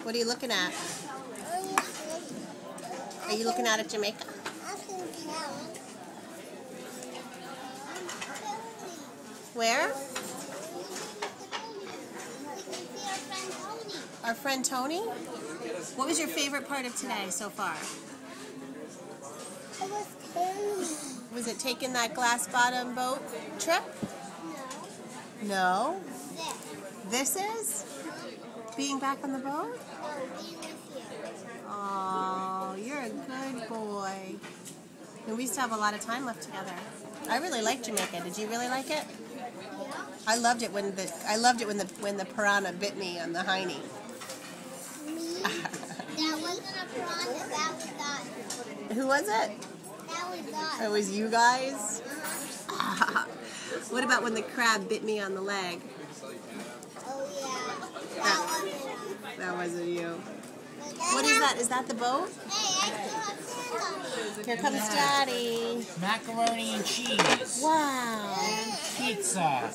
What are you looking at? Are you looking out at Jamaica? Where? Our friend Tony? What was your favorite part of today so far? It was Tony. Was it taking that glass bottom boat trip? No. No? This. This is? Being back on the boat? No, being with you. Oh, you're a good boy. And we still have a lot of time left together. I really like Jamaica. Did you really like it? Yeah. I loved it when the piranha bit me on the hiney. Me? That wasn't a piranha. That was us. Who was it? That was us. It was you guys? Uh-huh. What about when the crab bit me on the leg? Oh, yeah. That wasn't us. That wasn't you. But What is that? Is that the boat? Hey, I still have sand on. Here comes Daddy. Macaroni and cheese. Wow. Pizza.